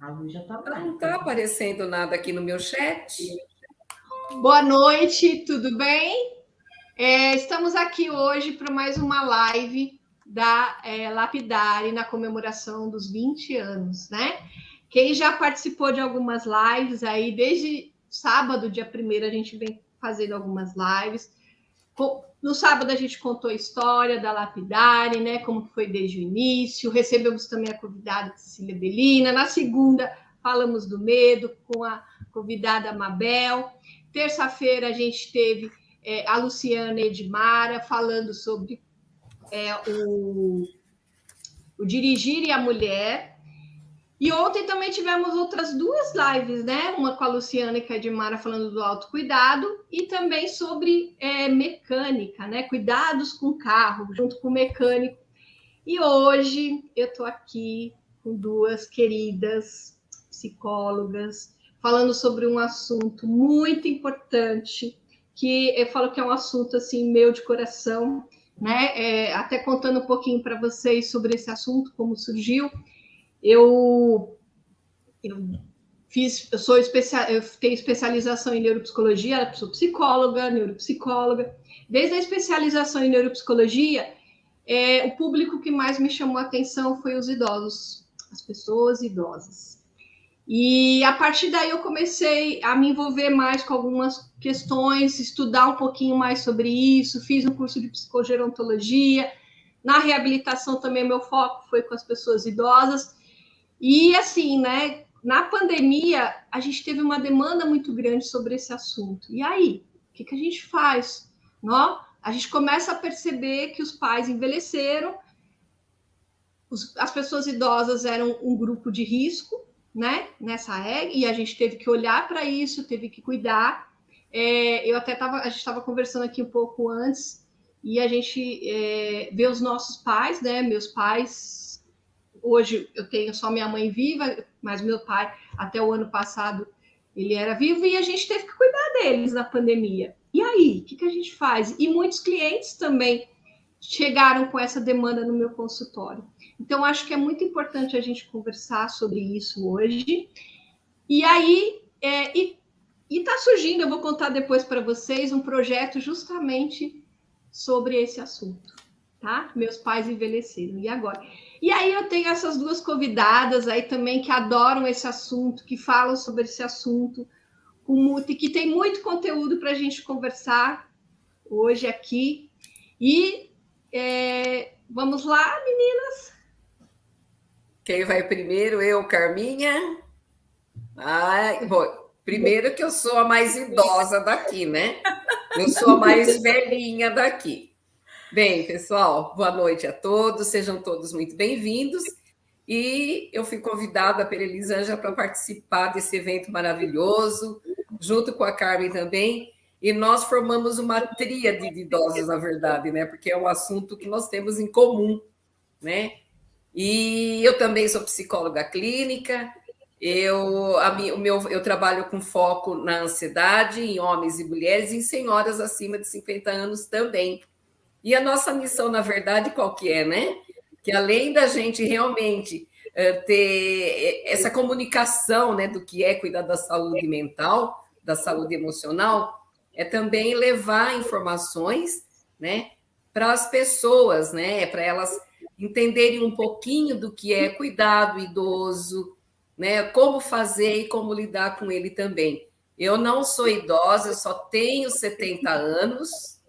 A luz já está Não está aparecendo nada aqui no meu chat. Boa noite, tudo bem? Estamos aqui hoje para mais uma live da Lapidare na comemoração dos 20 anos, né? Quem já participou de algumas lives aí, desde sábado, dia 1º, a gente vem fazendo algumas lives. No sábado a gente contou a história da Lapidare, né? Como foi desde o início. Recebemos também a convidada Cecília Belina. Na segunda, falamos do medo com a convidada Mabel. Terça-feira a gente teve a Luciana Edmara falando sobre o Dirigir e a Mulher. E ontem também tivemos outras duas lives, né? Uma com a Luciana e com a Edmara falando do autocuidado e também sobre mecânica, né? Cuidados com o carro, junto com o mecânico. E hoje eu estou aqui com duas queridas psicólogas falando sobre um assunto muito importante, que eu falo que é um assunto assim meu de coração, né? Até contando um pouquinho para vocês sobre esse assunto, como surgiu. Eu tenho especialização em neuropsicologia, sou psicóloga, neuropsicóloga. Desde a especialização em neuropsicologia, o público que mais me chamou a atenção foi os idosos, as pessoas idosas. E a partir daí eu comecei a me envolver mais com algumas questões, estudar um pouquinho mais sobre isso, fiz um curso de psicogerontologia. Na reabilitação também meu foco foi com as pessoas idosas. E assim, né, na pandemia, a gente teve uma demanda muito grande sobre esse assunto. E aí, o que a gente faz? Não? A gente começa a perceber que os pais envelheceram, as pessoas idosas eram um grupo de risco, né, nessa regra, e a gente teve que olhar para isso, teve que cuidar. A gente estava conversando aqui um pouco antes, e a gente vê os nossos pais, né, meus pais. Hoje eu tenho só minha mãe viva, mas meu pai, até o ano passado, ele era vivo e a gente teve que cuidar deles na pandemia. E aí, o que a gente faz? E muitos clientes também chegaram com essa demanda no meu consultório. Então, acho que é muito importante a gente conversar sobre isso hoje. E aí, está surgindo, eu vou contar depois para vocês, um projeto justamente sobre esse assunto, tá? Meus pais envelheceram, e agora? E aí eu tenho essas duas convidadas aí também que adoram esse assunto, que falam sobre esse assunto, que tem muito conteúdo para a gente conversar hoje aqui. E vamos lá, meninas? Quem vai primeiro? Eu, Carminha? Bom, primeiro que eu sou a mais idosa daqui, né? Eu sou a mais velhinha daqui. Bem, pessoal, boa noite a todos, sejam todos muito bem-vindos. E eu fui convidada pela Elisângela para participar desse evento maravilhoso, junto com a Carmen também. E nós formamos uma tríade de idosos, na verdade, né? Porque é um assunto que nós temos em comum, né? E eu também sou psicóloga clínica. Eu trabalho com foco na ansiedade, em homens e mulheres, e em senhoras acima de 50 anos também. E a nossa missão, na verdade, qual que é, né? Que além da gente realmente ter essa comunicação, né, do que é cuidar da saúde mental, da saúde emocional, é também levar informações, né, para as pessoas, né, para elas entenderem um pouquinho do que é cuidar do idoso, né, como fazer e como lidar com ele também. Eu não sou idosa, eu só tenho 70 anos,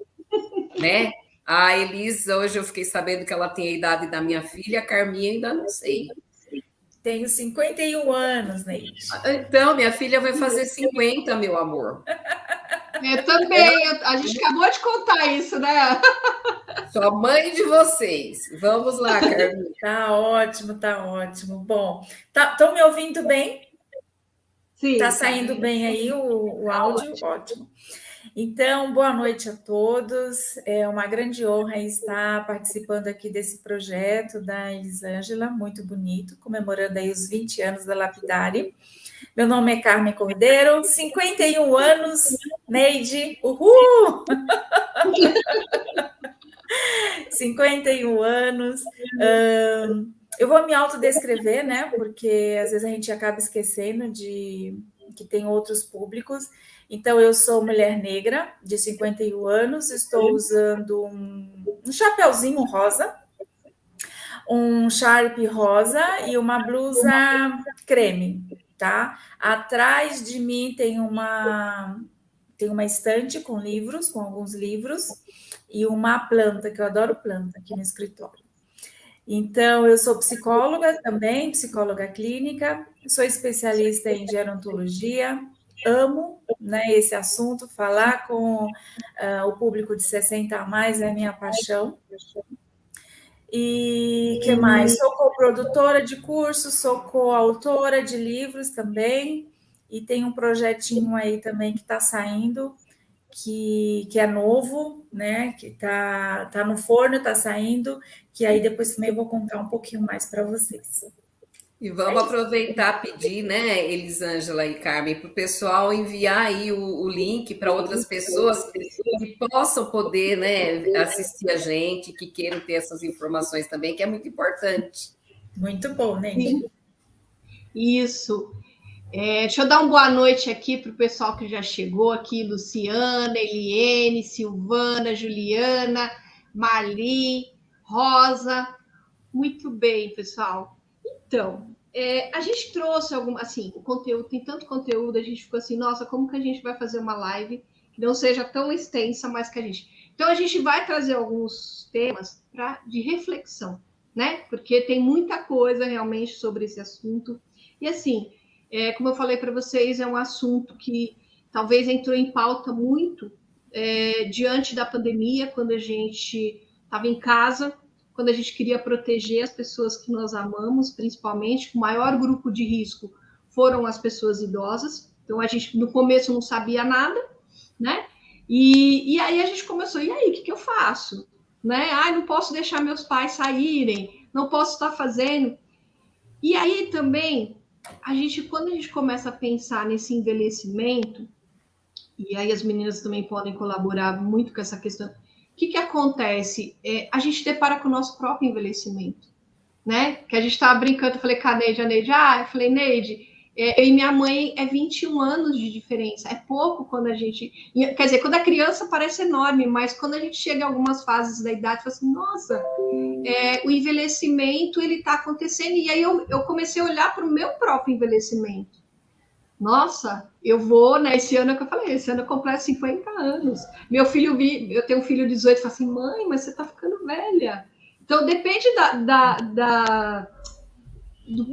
né? A Elisa, hoje eu fiquei sabendo que ela tem a idade da minha filha, a Carminha ainda não sei. Tenho 51 anos, Neide. Então, minha filha vai fazer 50, meu amor. Eu também, a gente acabou de contar isso, né? Sou a mãe de vocês. Vamos lá, Carminha. Tá ótimo, tá ótimo. Bom, estão me ouvindo bem? Sim. Tá saindo bem aí o áudio? Ótimo. Então, boa noite a todos. É uma grande honra estar participando aqui desse projeto da Elisângela, muito bonito, comemorando aí os 20 anos da Lapidare. Meu nome é Carmen Cordeiro, 51 anos, Neide, uhul! 51 anos, eu vou me autodescrever, né? Porque às vezes a gente acaba esquecendo de que tem outros públicos. Então, eu sou mulher negra, de 51 anos, estou usando um chapeuzinho rosa, um Sharp rosa e uma blusa creme, tá? Atrás de mim tem uma estante com livros, com alguns livros, e uma planta, que eu adoro planta, aqui no escritório. Então, eu sou psicóloga também, psicóloga clínica, sou especialista em gerontologia, amo, né, esse assunto, falar com o público de 60 a mais é minha paixão. E que mais? Sou coprodutora de cursos, sou coautora de livros também, e tem um projetinho aí também que está saindo, que é novo, né? Que tá no forno, está saindo, que aí depois também eu vou contar um pouquinho mais para vocês. E vamos aproveitar e pedir, né, Elisângela e Carmen, para o pessoal enviar aí o link para outras pessoas que possam poder, né, assistir a gente, que queiram ter essas informações também, que é muito importante. Muito bom, Neide. Isso. Deixa eu dar uma boa noite aqui para o pessoal que já chegou aqui, Luciana, Eliene, Silvana, Juliana, Marli, Rosa. Muito bem, pessoal. Então, a gente trouxe o conteúdo, tem tanto conteúdo, a gente ficou assim, nossa, como que a gente vai fazer uma live que não seja tão extensa, mas que a gente... Então, a gente vai trazer alguns temas de reflexão, né? Porque tem muita coisa realmente sobre esse assunto. E assim, como eu falei para vocês, é um assunto que talvez entrou em pauta muito diante da pandemia, quando a gente estava em casa, quando a gente queria proteger as pessoas que nós amamos, principalmente, o maior grupo de risco foram as pessoas idosas. Então, a gente, no começo, não sabia nada, né? E aí a gente começou, e aí, o que eu faço? Né? Não posso deixar meus pais saírem, não posso estar fazendo. E aí, também, quando a gente começa a pensar nesse envelhecimento, e aí as meninas também podem colaborar muito com essa questão, o que acontece? A gente depara com o nosso próprio envelhecimento, né? Que a gente estava brincando, eu falei com a Neide, eu falei, Neide, eu e minha mãe 21 anos de diferença, é pouco quando a gente... Quer dizer, quando a criança parece enorme, mas quando a gente chega em algumas fases da idade, fala assim, nossa, o envelhecimento, ele está acontecendo, e aí eu comecei a olhar para o meu próprio envelhecimento. Nossa, eu vou, né? Esse ano que eu falei, esse ano eu completo 50 anos. Meu filho, eu tenho um filho de 18, fala assim, mãe, mas você tá ficando velha. Então, depende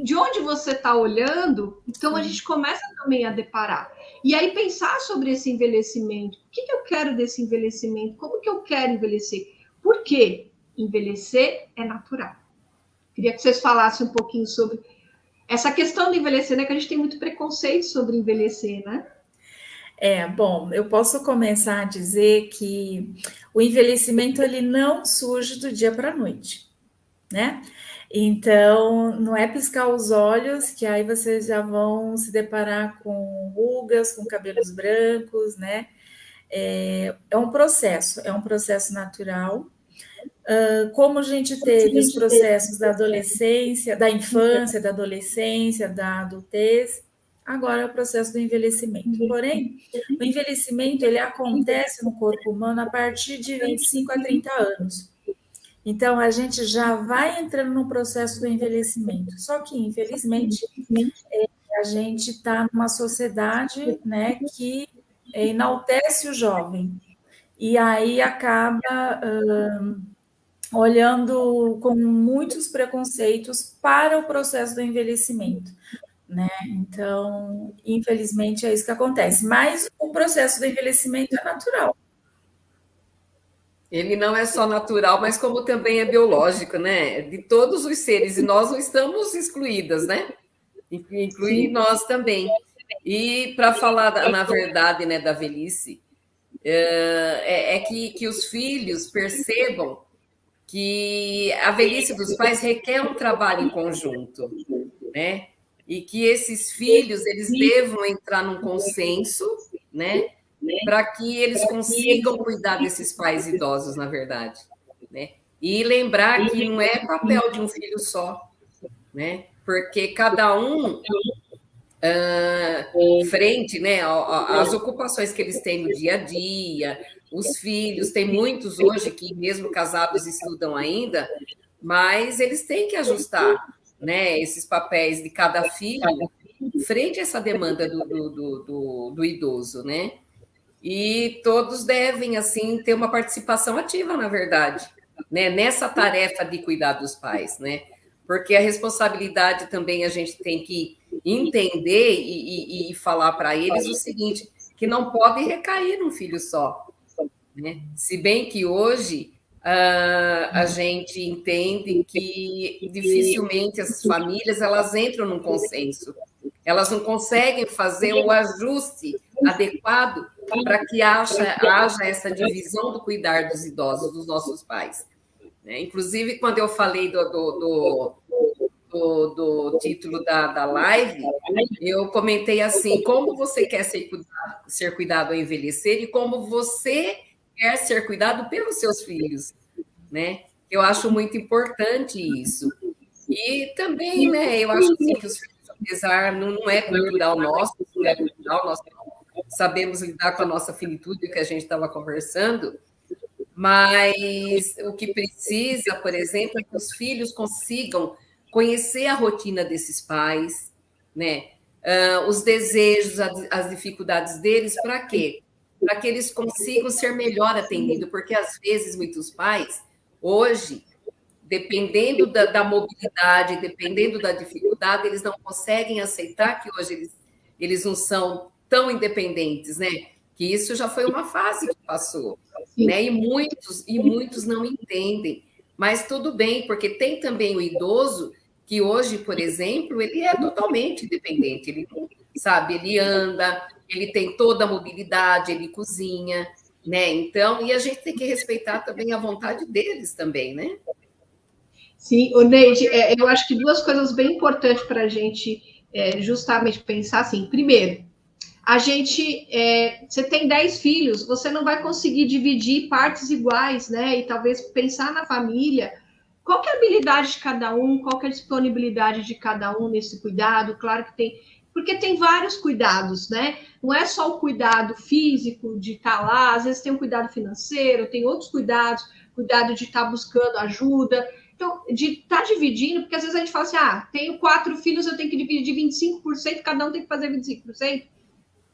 de onde você está olhando, então a gente começa também a deparar. E aí pensar sobre esse envelhecimento. O que eu quero desse envelhecimento? Como que eu quero envelhecer? Por quê? Envelhecer é natural. Queria que vocês falassem um pouquinho sobre essa questão de envelhecer, né? Que a gente tem muito preconceito sobre envelhecer, né? Bom, eu posso começar a dizer que o envelhecimento ele não surge do dia para a noite, né? Então, não é piscar os olhos que aí vocês já vão se deparar com rugas, com cabelos brancos, né? É um processo natural. Como a gente teve os processos da adolescência, da infância, da adolescência, da adultez, agora é o processo do envelhecimento. Porém, o envelhecimento ele acontece no corpo humano a partir de 25 a 30 anos. Então, a gente já vai entrando no processo do envelhecimento. Só que, infelizmente, a gente está numa sociedade, né, que enaltece o jovem. E aí acaba olhando com muitos preconceitos para o processo do envelhecimento, né? Então, infelizmente, é isso que acontece. Mas o processo do envelhecimento é natural. Ele não é só natural, mas como também é biológico, né? De todos os seres, e nós não estamos excluídas, né? Inclui nós também. E para falar, na verdade, né, da velhice, que os filhos percebam que a velhice dos pais requer um trabalho em conjunto, né? E que esses filhos eles devam entrar num consenso, né? Para que eles consigam cuidar desses pais idosos, na verdade, né? E lembrar que não é papel de um filho só, né? Porque cada um frente, né, às ocupações que eles têm no dia a dia, os filhos, tem muitos hoje que mesmo casados estudam ainda, mas eles têm que ajustar, né, esses papéis de cada filho frente a essa demanda do idoso, né? E todos devem, assim, ter uma participação ativa, na verdade, né, nessa tarefa de cuidar dos pais, né? Porque a responsabilidade também a gente tem que entender e falar para eles o seguinte, que não pode recair num filho só, né? Se bem que hoje a gente entende que dificilmente as famílias elas entram num consenso, elas não conseguem fazer o ajuste adequado para que haja essa divisão do cuidar dos idosos, dos nossos pais, né? Inclusive, quando eu falei do título da live, eu comentei assim, como você quer ser cuidado ao envelhecer e como você quer ser cuidado pelos seus filhos, né? Eu acho muito importante isso. E também, né, eu acho assim, que os filhos, apesar, não é cultural nosso, não é cultural, nós sabemos lidar com a nossa finitude, que a gente estava conversando, mas o que precisa, por exemplo, é que os filhos consigam conhecer a rotina desses pais, né? Os desejos, as dificuldades deles, para quê? Para que eles consigam ser melhor atendidos, porque às vezes muitos pais, hoje, dependendo da mobilidade, dependendo da dificuldade, eles não conseguem aceitar que hoje eles não são tão independentes, né? Que isso já foi uma fase que passou, né? E muitos não entendem. Mas tudo bem, porque tem também o idoso que hoje, por exemplo, ele é totalmente independente, ele sabe, ele anda, ele tem toda a mobilidade, ele cozinha, né? Então, e a gente tem que respeitar também a vontade deles também, né? Sim, o Neide, eu acho que duas coisas bem importantes para a gente justamente pensar assim. Primeiro, você tem 10 filhos, você não vai conseguir dividir partes iguais, né? E talvez pensar na família, qual que é a habilidade de cada um, qual que é a disponibilidade de cada um nesse cuidado, claro que tem, porque tem vários cuidados, né? Não é só o cuidado físico de estar lá, às vezes tem um cuidado financeiro, tem outros cuidados, cuidado de estar buscando ajuda. Então, de estar dividindo, porque às vezes a gente fala assim, tenho 4 filhos, eu tenho que dividir 25%, cada um tem que fazer 25%.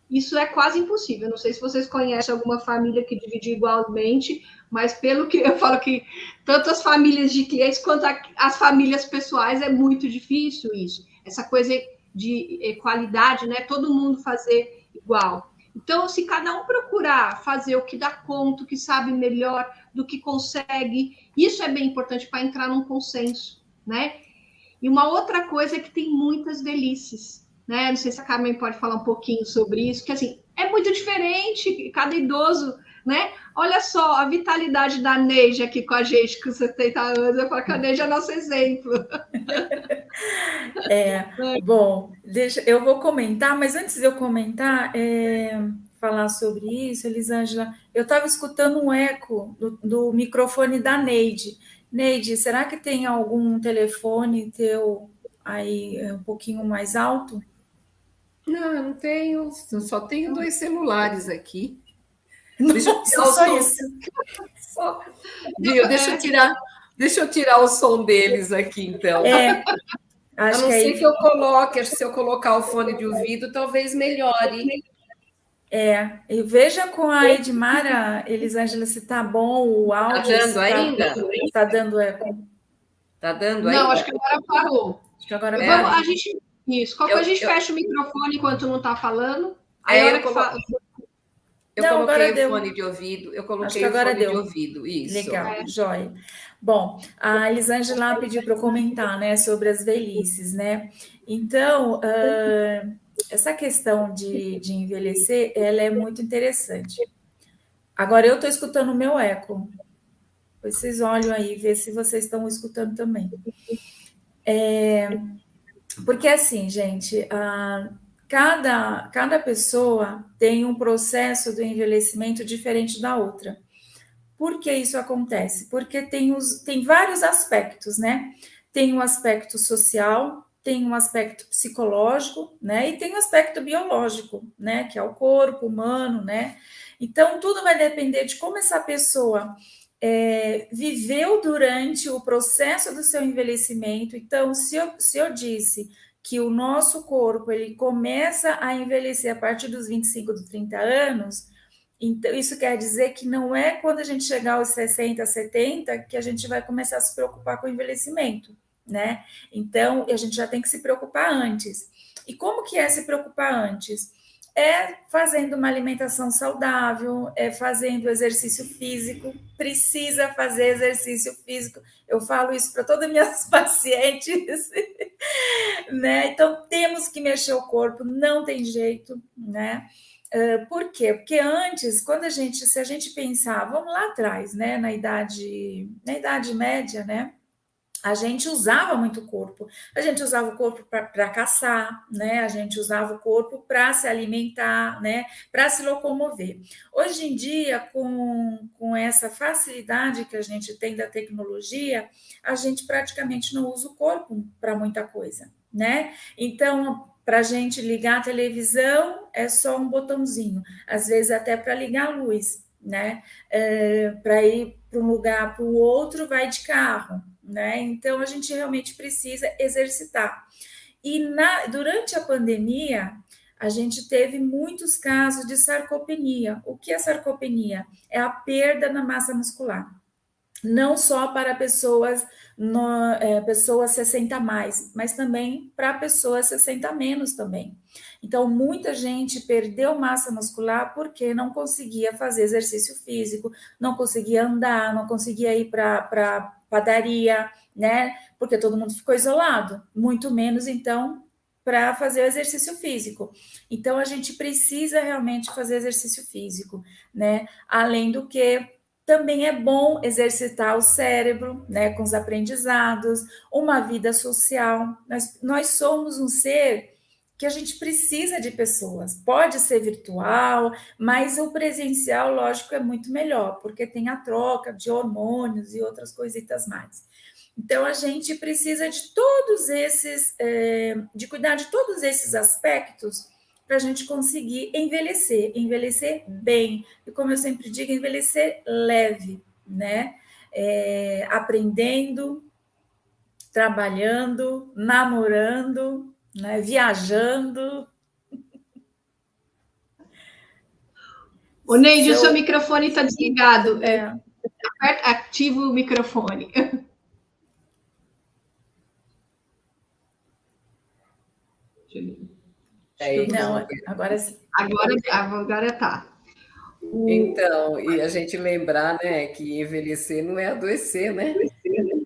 Isso é quase impossível. Não sei se vocês conhecem alguma família que divide igualmente, mas pelo que eu falo que tanto as famílias de clientes quanto as famílias pessoais é muito difícil isso. Essa coisa de qualidade, né? Todo mundo fazer igual. Então, se cada um procurar fazer o que dá conta, o que sabe melhor, do que consegue, isso é bem importante para entrar num consenso, né? E uma outra coisa é que tem muitas velhices, né? Não sei se a Carmen pode falar um pouquinho sobre isso, que assim, é muito diferente, cada idoso, né? Olha só a vitalidade da Neide aqui com a gente, com 70 anos, eu falo que a Neide é nosso exemplo. Bom, eu vou comentar, mas antes de eu comentar, falar sobre isso, Elisângela, eu estava escutando um eco do microfone da Neide. Neide, será que tem algum telefone teu aí um pouquinho mais alto? Não, eu não tenho, eu só tenho 2 celulares aqui. Nossa, só isso. Deixa eu tirar o som deles aqui, então. A não ser que eu coloque, se eu colocar o fone de ouvido, talvez melhore. E veja com a Edmara, Elisângela, se está bom o áudio. Está dando ainda? Está dando eco. Está dando ainda? Não, acho que agora parou. Acho que agora parou. Isso, qualquer coisa a gente fecha o microfone enquanto não está falando. Aí eu coloquei o fone de ouvido. Eu coloquei o fone de ouvido. Isso. Legal, jóia. Bom, a Elisângela pediu para eu comentar, né, sobre as velhices, né? Então, essa questão de envelhecer, ela é muito interessante. Agora, eu estou escutando o meu eco. Vocês olham aí, vê se vocês estão escutando também. Porque assim, gente, cada pessoa tem um processo do envelhecimento diferente da outra. Por que isso acontece? Porque tem vários aspectos, né? tem um aspecto social, tem um aspecto psicológico, né? E tem um aspecto biológico, né? Que é o corpo humano, né? Então, tudo vai depender de como essa pessoa viveu durante o processo do seu envelhecimento. Então, se eu disse que o nosso corpo ele começa a envelhecer a partir dos 25, dos 30 anos, então isso quer dizer que não é quando a gente chegar aos 60, 70 que a gente vai começar a se preocupar com o envelhecimento, né? Então, a gente já tem que se preocupar antes. E como que é se preocupar antes? É fazendo uma alimentação saudável, é fazendo exercício físico, precisa fazer exercício físico. Eu falo isso para todas as minhas pacientes, né? Então, temos que mexer o corpo, não tem jeito, né? Por quê? Porque antes, se a gente pensar, vamos lá atrás, né? Na Idade Média, né? A gente usava muito o corpo. A gente usava o corpo para caçar, né? A gente usava o corpo para se alimentar, né? Para se locomover. Hoje em dia, com essa facilidade que a gente tem da tecnologia, a gente praticamente não usa o corpo para muita coisa, né? Então, para a gente ligar a televisão, é só um botãozinho. Às vezes, até para ligar a luz, né? Para ir para um lugar para o outro, vai de carro, né? Então, a gente realmente precisa exercitar. E durante a pandemia, a gente teve muitos casos de sarcopenia. O que é sarcopenia? É a perda na massa muscular. Não só para pessoas 60 mais, mas também para pessoas 60 menos também. Então, muita gente perdeu massa muscular porque não conseguia fazer exercício físico, não conseguia andar, não conseguia ir para padaria, né? Porque todo mundo ficou isolado, muito menos, então, para fazer o exercício físico. Então, a gente precisa realmente fazer exercício físico, né? Além do que também é bom exercitar o cérebro, né, com os aprendizados, uma vida social. Nós somos um ser que a gente precisa de pessoas. Pode ser virtual, mas o presencial, lógico, é muito melhor, porque tem a troca de hormônios e outras coisitas mais. Então, a gente precisa de de cuidar de todos esses aspectos para a gente conseguir envelhecer bem. E como eu sempre digo, envelhecer leve, né? Aprendendo, trabalhando, namorando, né? Viajando. Ô, Neide, o seu microfone está desligado. Ativa o microfone. Não, agora sim. Agora tá. Então, e a gente lembrar, né, que envelhecer não é adoecer, né?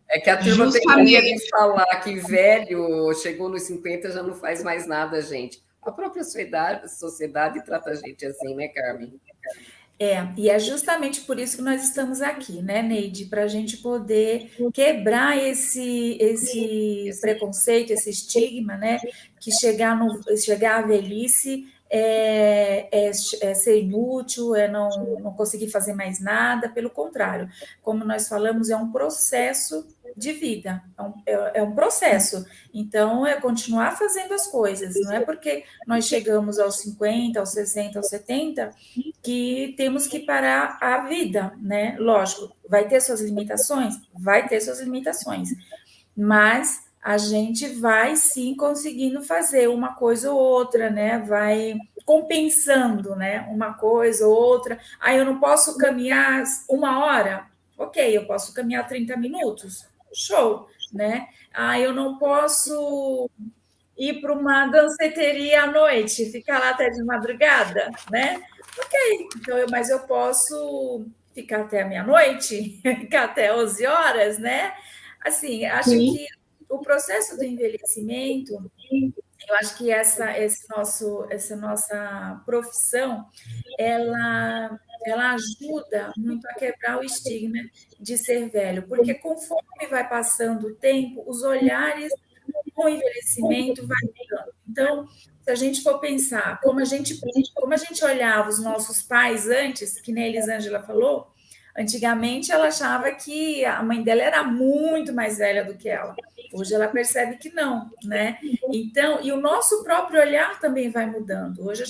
É que a turma tem mania de falar que velho chegou nos 50 já não faz mais nada, gente. A própria sociedade trata a gente assim, né, Carmen? E é justamente por isso que nós estamos aqui, né, Neide? Para a gente poder quebrar esse preconceito, esse estigma, né? Que chegar à velhice é ser inútil, é não conseguir fazer mais nada. Pelo contrário, como nós falamos, é um processo de vida, é um processo. Então, é continuar fazendo as coisas, não é porque nós chegamos aos 50, aos 60, aos 70 que temos que parar a vida, né? Lógico, vai ter suas limitações? Vai ter suas limitações, mas a gente vai sim conseguindo fazer uma coisa ou outra, né? Vai compensando, né? Uma coisa ou outra. Aí eu não posso caminhar 1 hora? Ok, eu posso caminhar 30 minutos? Show, né? Eu não posso ir para uma danceteria à noite, ficar lá até de madrugada, né? Ok, então, mas eu posso ficar até a meia-noite, ficar até 11 horas, né? Assim, acho que o processo do envelhecimento, eu acho que essa nossa profissão, ela ajuda muito a quebrar o estigma de ser velho, porque conforme vai passando o tempo, os olhares com o envelhecimento vai mudando. Então, se a gente for pensar como a gente olhava os nossos pais antes, que nem a Elisângela falou, Antigamente, ela achava que a mãe dela era muito mais velha do que ela. Hoje ela percebe que não, né? Então, e o nosso próprio olhar também vai mudando. Hoje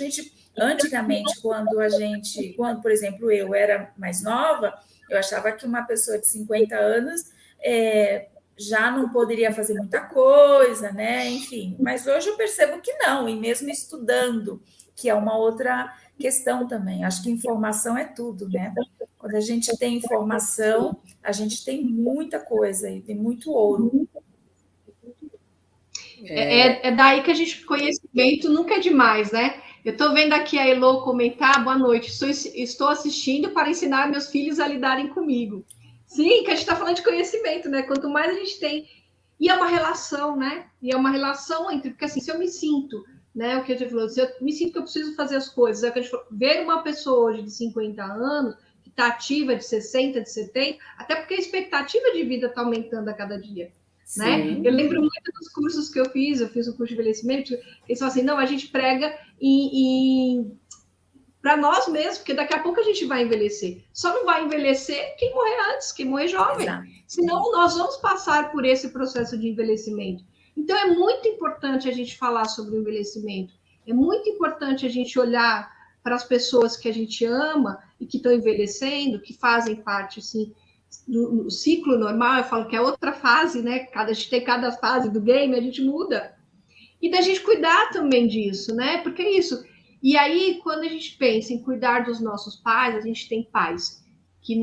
antigamente, quando, por exemplo, eu era mais nova, eu achava que uma pessoa de 50 anos já não poderia fazer muita coisa, né? Enfim, mas hoje eu percebo que não, e mesmo estudando, que é uma outra questão também. Acho que informação é tudo, né? Quando a gente tem informação, a gente tem muita coisa e tem muito ouro. É daí que a gente, conhecimento nunca é demais, né? Eu estou vendo aqui a Elo comentar, boa noite, estou assistindo para ensinar meus filhos a lidarem comigo. Sim, que a gente está falando de conhecimento, né? Quanto mais a gente tem. E é uma relação, né? E é uma relação entre. Porque assim, se eu me sinto, né? O que a gente falou, se eu me sinto que eu preciso fazer as coisas, é o que a gente falou, ver uma pessoa hoje de 50 anos, que está ativa de 60, de 70, até porque a expectativa de vida está aumentando a cada dia. Né? Eu lembro muito dos cursos que eu fiz um curso de envelhecimento, eles falam assim, não, a gente prega para nós mesmos, porque daqui a pouco a gente vai envelhecer. Só não vai envelhecer quem morrer antes, quem morrer jovem. Exato. Senão nós vamos passar por esse processo de envelhecimento. Então é muito importante a gente falar sobre o envelhecimento. É muito importante a gente olhar para as pessoas que a gente ama e que estão envelhecendo, que fazem parte, assim, do ciclo normal. Eu falo que é outra fase, né? A gente tem cada fase do game, a gente muda. E da gente cuidar também disso, né? Porque é isso. E aí, quando a gente pensa em cuidar dos nossos pais, a gente tem pais que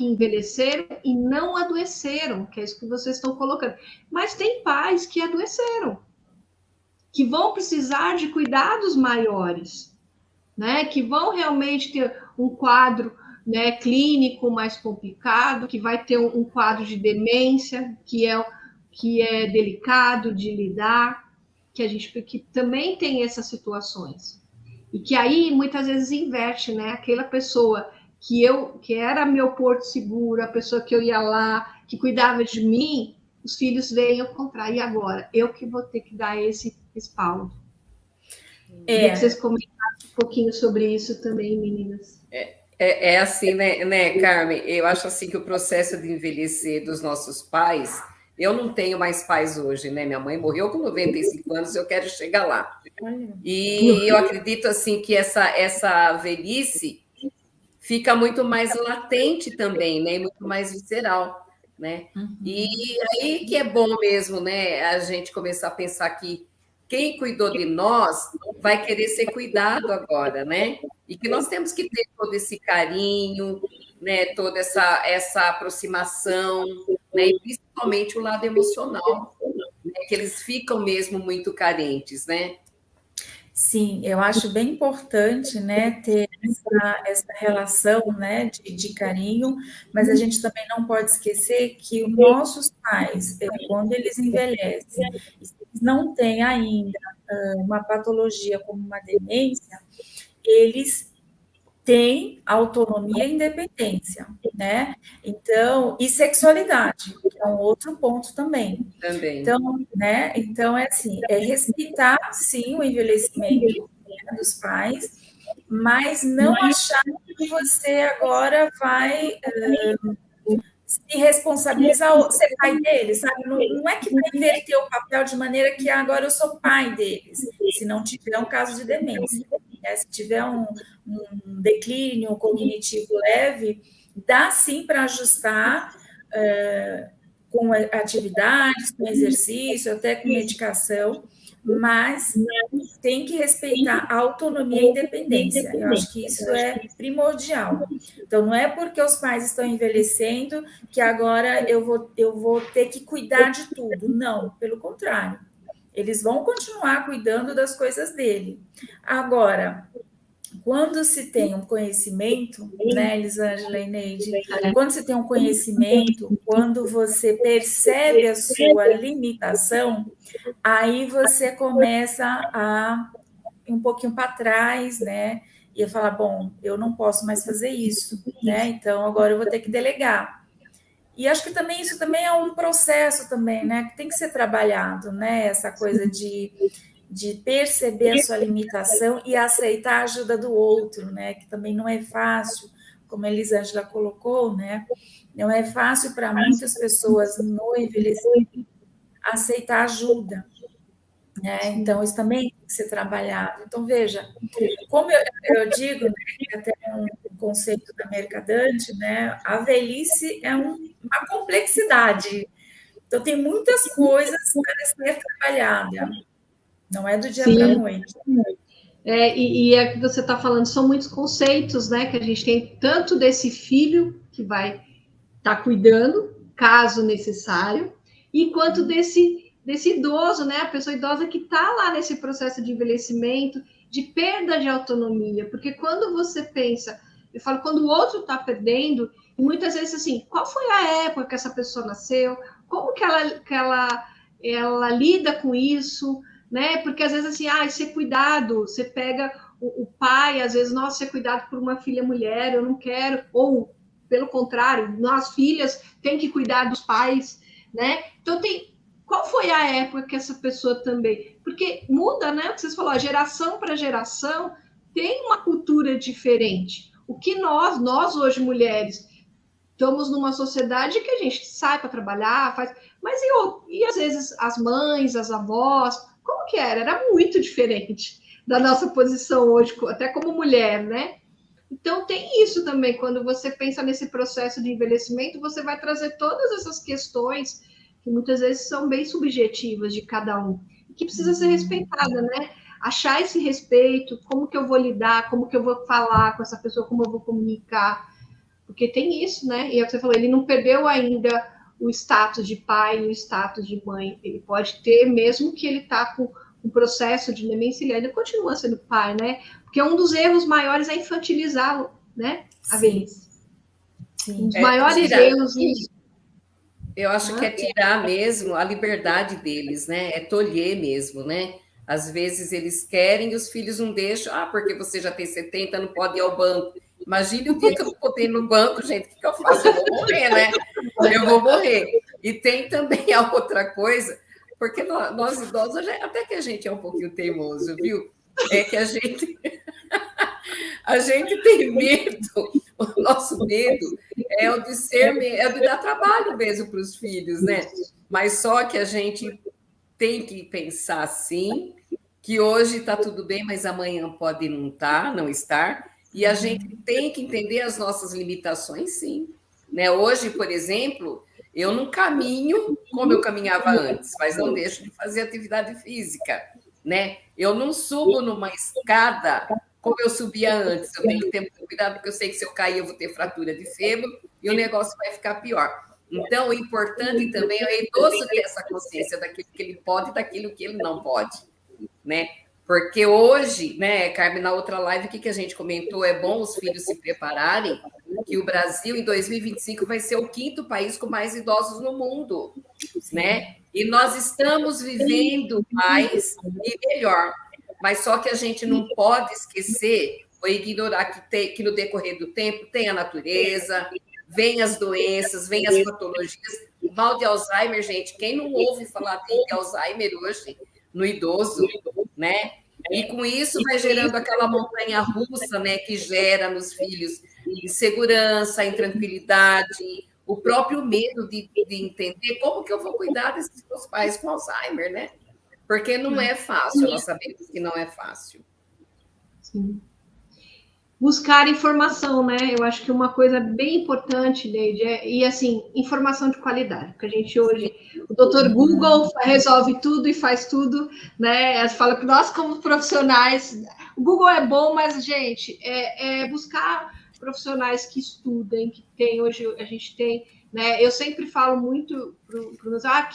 envelheceram e não adoeceram, que é isso que vocês estão colocando. Mas tem pais que adoeceram, que vão precisar de cuidados maiores, né? Que vão realmente ter um quadro, né, clínico mais complicado, que vai ter um quadro de demência, que é delicado de lidar, que também tem essas situações. E que aí muitas vezes inverte, né? Aquela pessoa que era meu porto seguro, a pessoa que eu ia lá, que cuidava de mim, os filhos veem ao contrário. E agora? Eu que vou ter que dar esse respaldo. Queria que vocês comentassem um pouquinho sobre isso também, meninas. É assim, né, Carmen? Eu acho assim que o processo de envelhecer dos nossos pais, eu não tenho mais pais hoje, né? Minha mãe morreu com 95 anos, eu quero chegar lá. E eu acredito assim que essa velhice fica muito mais latente também, né? E muito mais visceral, né? E aí que é bom mesmo, né? A gente começar a pensar que quem cuidou de nós vai querer ser cuidado agora, né? E que nós temos que ter todo esse carinho, né? Toda essa aproximação, né? E principalmente o lado emocional, né? Que eles ficam mesmo muito carentes, né? Sim, eu acho bem importante, né, ter essa relação, né, de carinho, mas a gente também não pode esquecer que os nossos pais, quando eles envelhecem, eles não têm ainda uma patologia como uma demência, eles têm autonomia e independência, né? Então, e sexualidade, que é um outro ponto também. Então, né? Então, é assim, respeitar, sim, o envelhecimento, né, dos pais, mas não achar que você agora vai se responsabilizar ou ser pai deles, sabe? Não é que vai inverter o papel de maneira que agora eu sou pai deles, se não tiver um caso de demência. Né? Se tiver um declínio cognitivo leve, dá sim para ajustar com atividades, com exercício, até com medicação, mas tem que respeitar a autonomia e a independência. Eu acho que isso é primordial. Então, não é porque os pais estão envelhecendo que agora eu vou ter que cuidar de tudo. Não, pelo contrário. Eles vão continuar cuidando das coisas dele. Agora, quando se tem um conhecimento, né, Elisângela e Neide, quando se tem um conhecimento, quando você percebe a sua limitação, aí você começa a ir um pouquinho para trás, né, e falar, bom, eu não posso mais fazer isso, né, então agora eu vou ter que delegar. E acho que também isso também é um processo também, né, que tem que ser trabalhado, né, essa coisa de perceber a sua limitação e aceitar a ajuda do outro, né? Que também não é fácil como a Elisângela colocou, né? Não é fácil para muitas pessoas no envelhecimento aceitar ajuda, né? Então, isso também tem que ser trabalhado. Então, veja, como eu digo, né, que até um conceito da Mercadante, né? A velhice é uma complexidade. Então, tem muitas coisas para ser trabalhada. Não é do dia para a noite. E é que você está falando, são muitos conceitos, né? Que a gente tem tanto desse filho que vai estar cuidando, caso necessário, e quanto desse idoso, né? A pessoa idosa que está lá nesse processo de envelhecimento, de perda de autonomia. Porque quando você pensa, eu falo, quando o outro está perdendo, e muitas vezes assim, qual foi a época que essa pessoa nasceu? Como que ela lida com isso? Né? Porque às vezes assim, ser cuidado, você pega o pai, às vezes, nossa, ser cuidado por uma filha mulher, eu não quero, ou pelo contrário, nós filhas têm que cuidar dos pais, né? Então qual foi a época que essa pessoa também, porque muda, né? O que vocês falaram, geração para geração tem uma cultura diferente. O que nós hoje mulheres estamos numa sociedade que a gente sai para trabalhar, mas e às vezes as mães, as avós, como que era? Era muito diferente da nossa posição hoje, até como mulher, né? Então, tem isso também, quando você pensa nesse processo de envelhecimento, você vai trazer todas essas questões que muitas vezes são bem subjetivas de cada um, e que precisa ser respeitada, né? Achar esse respeito, como que eu vou lidar, como que eu vou falar com essa pessoa, como eu vou comunicar, porque tem isso, né? E é o que você falou, ele não perdeu ainda o status de pai e o status de mãe. Ele pode ter, mesmo que ele está com um processo de demência, ele ainda continua sendo pai, né? Porque um dos erros maiores é infantilizá-lo, né? A velhice. Um dos maiores erros nisso. Eu acho que é tirar mesmo a liberdade deles, né? É tolher mesmo, né? Às vezes eles querem e os filhos não deixam. Porque você já tem 70, não pode ir ao banco. Imagine o dia que eu não poder ir no banco, gente, o que eu faço? Eu vou morrer, né? Eu vou morrer. E tem também a outra coisa, porque nós idosos, até que a gente é um pouquinho teimoso, viu? É que a gente tem medo, o nosso medo é o de dar trabalho mesmo para os filhos, né? Mas só que a gente tem que pensar assim, que hoje está tudo bem, mas amanhã pode não estar. E a gente tem que entender as nossas limitações, sim. Né? Hoje, por exemplo, eu não caminho como eu caminhava antes, mas não deixo de fazer atividade física. Né? Eu não subo numa escada como eu subia antes. Eu tenho que ter muito cuidado, porque eu sei que se eu cair, eu vou ter fratura de fêmur e o negócio vai ficar pior. Então, o importante também é o idoso ter essa consciência daquilo que ele pode e daquilo que ele não pode. Né? Porque hoje, né, Carmen, na outra live, o que a gente comentou? É bom os filhos se prepararem, que o Brasil, em 2025, vai ser o 5º país com mais idosos no mundo, né? E nós estamos vivendo mais e melhor. Mas só que a gente não pode esquecer ou ignorar que no decorrer do tempo tem a natureza, vem as doenças, vem as patologias. Mal de Alzheimer, gente, quem não ouve falar de Alzheimer hoje no idoso, né? E com isso vai gerando aquela montanha russa, né, que gera nos filhos insegurança, intranquilidade, o próprio medo de entender como que eu vou cuidar desses meus pais com Alzheimer, né? Porque não é fácil, nós sabemos que não é fácil. Sim. Buscar informação, né? Eu acho que uma coisa bem importante, Neide, e assim, informação de qualidade, porque a gente hoje, o doutor Google resolve tudo e faz tudo, né? Fala que nós, como profissionais, o Google é bom, mas, gente, é buscar profissionais que estudem, que tem, hoje a gente tem, né? Eu sempre falo muito para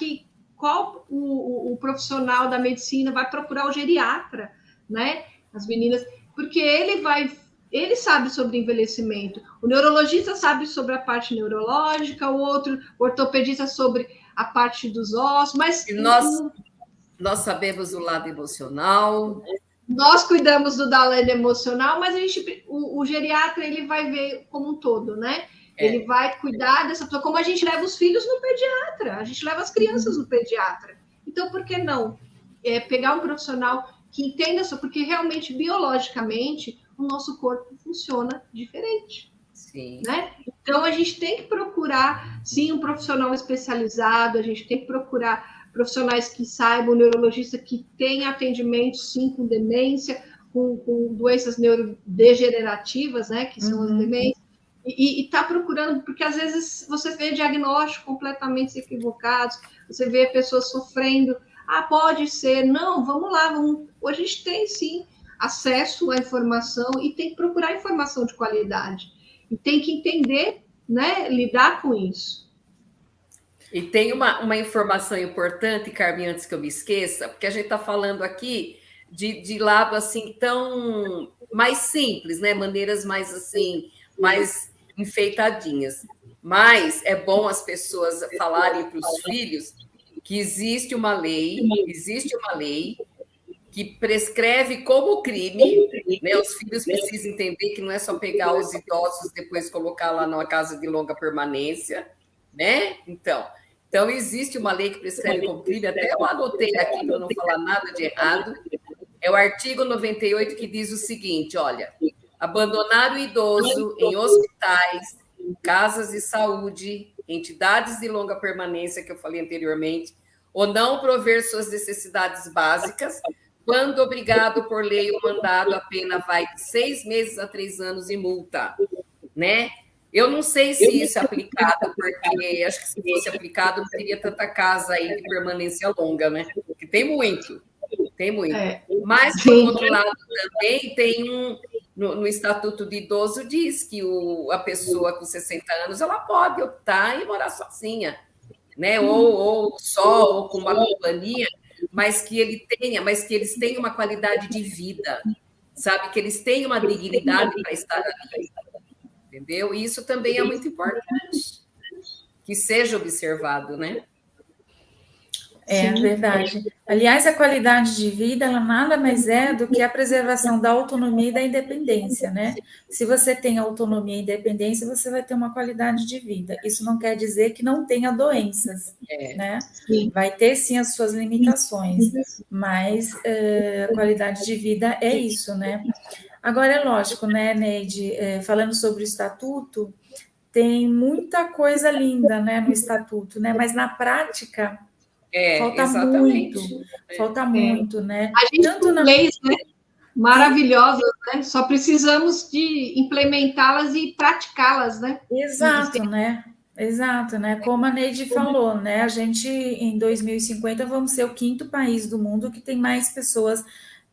qual o profissional da medicina vai procurar o geriatra, né? As meninas, porque ele sabe sobre envelhecimento, o neurologista sabe sobre a parte neurológica, o ortopedista sobre a parte dos ossos, mas nós sabemos o lado emocional. Nós cuidamos do lado emocional, mas o geriatra ele vai ver como um todo, né? Ele vai cuidar dessa pessoa, como a gente leva os filhos no pediatra, a gente leva as crianças no pediatra. Então, por que não pegar um profissional que entenda isso? Porque realmente, biologicamente, o nosso corpo funciona diferente. Sim. Né? Então, a gente tem que procurar, sim, um profissional especializado, a gente tem que procurar profissionais que saibam, neurologista que tenha atendimento, sim, com demência, com doenças neurodegenerativas, né, que são as demências, e está procurando, porque às vezes você vê diagnósticos completamente equivocados, você vê pessoas sofrendo, pode ser, não, vamos lá, a gente tem sim acesso à informação e tem que procurar informação de qualidade, e tem que entender, né, lidar com isso. E tem uma informação importante, Carmen, antes que eu me esqueça, porque a gente está falando aqui de lado assim tão mais simples, né? Maneiras mais assim, mais enfeitadinhas. Mas é bom as pessoas falarem para os filhos que existe uma lei que prescreve como crime, né? Os filhos precisam entender que não é só pegar os idosos e depois colocar lá numa casa de longa permanência, né? Então existe uma lei que prescreve como crime, até eu anotei aqui para não falar nada de errado. É o artigo 98 que diz o seguinte: olha, abandonar o idoso em hospitais, casas de saúde, entidades de longa permanência, que eu falei anteriormente, ou não prover suas necessidades básicas, quando obrigado por lei ou mandado, a pena vai de 6 meses a 3 anos e multa, né? Eu não sei se isso é aplicado, porque acho que se fosse aplicado não teria tanta casa aí de permanência longa, né? Porque tem muito. Mas, por outro lado, também tem no Estatuto de Idoso diz que a pessoa com 60 anos ela pode optar e morar sozinha, né? Ou só, ou com uma companhia, mas que eles tenham uma qualidade de vida, sabe? Que eles tenham uma dignidade para estar ali, entendeu? E isso também é muito importante, que seja observado, né? É verdade. Aliás, a qualidade de vida, ela nada mais é do que a preservação da autonomia e da independência, né? Se você tem autonomia e independência, você vai ter uma qualidade de vida. Isso não quer dizer que não tenha doenças, né? Vai ter, sim, as suas limitações, mas a qualidade de vida é isso, né? Agora, é lógico, né, Neide, falando sobre o Estatuto, tem muita coisa linda, né, no Estatuto, né? Mas na prática falta muito, né? A gente tem leis, né, maravilhosas, né? Só precisamos de implementá-las e praticá-las, né? Exato, né? Como a Neide falou, né? A gente, em 2050, vamos ser o 5º país do mundo que tem mais pessoas